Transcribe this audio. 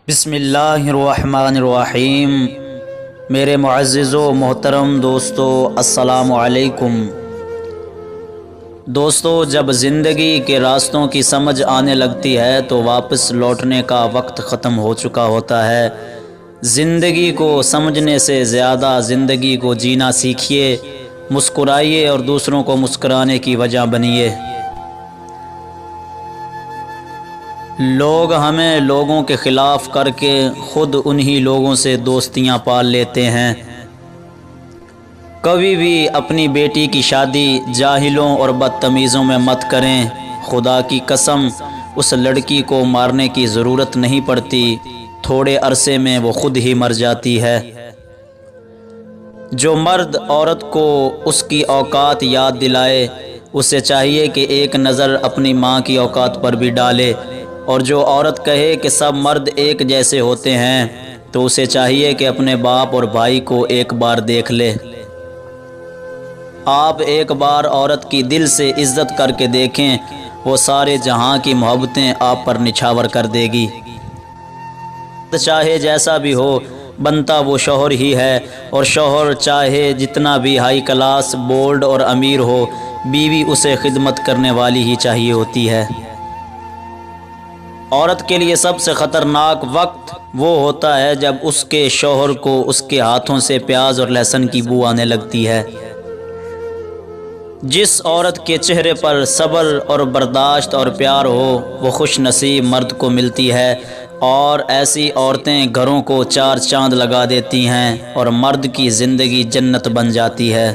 بسم اللہ الرحمن الرحیم۔ میرے معزز و محترم دوستو، السلام علیکم۔ دوستو، جب زندگی کے راستوں کی سمجھ آنے لگتی ہے تو واپس لوٹنے کا وقت ختم ہو چکا ہوتا ہے۔ زندگی کو سمجھنے سے زیادہ زندگی کو جینا سیکھیے، مسکرائیے اور دوسروں کو مسکرانے کی وجہ بنیے۔ لوگ ہمیں لوگوں کے خلاف کر کے خود انہی لوگوں سے دوستیاں پال لیتے ہیں۔ کبھی بھی اپنی بیٹی کی شادی جاہلوں اور بدتمیزوں میں مت کریں۔ خدا کی قسم، اس لڑکی کو مارنے کی ضرورت نہیں پڑتی، تھوڑے عرصے میں وہ خود ہی مر جاتی ہے۔ جو مرد عورت کو اس کی اوقات یاد دلائے، اسے چاہیے کہ ایک نظر اپنی ماں کی اوقات پر بھی ڈالے، اور جو عورت کہے کہ سب مرد ایک جیسے ہوتے ہیں تو اسے چاہیے کہ اپنے باپ اور بھائی کو ایک بار دیکھ لے۔ آپ ایک بار عورت کی دل سے عزت کر کے دیکھیں، وہ سارے جہاں کی محبتیں آپ پر نچھاور کر دے گی۔ چاہے جیسا بھی ہو، بنتا وہ شوہر ہی ہے، اور شوہر چاہے جتنا بھی ہائی کلاس، بولڈ اور امیر ہو، بیوی اسے خدمت کرنے والی ہی چاہیے ہوتی ہے۔ عورت کے لیے سب سے خطرناک وقت وہ ہوتا ہے جب اس کے شوہر کو اس کے ہاتھوں سے پیاز اور لہسن کی بو آنے لگتی ہے۔ جس عورت کے چہرے پر صبر اور برداشت اور پیار ہو، وہ خوش نصیب مرد کو ملتی ہے، اور ایسی عورتیں گھروں کو چار چاند لگا دیتی ہیں اور مرد کی زندگی جنت بن جاتی ہے۔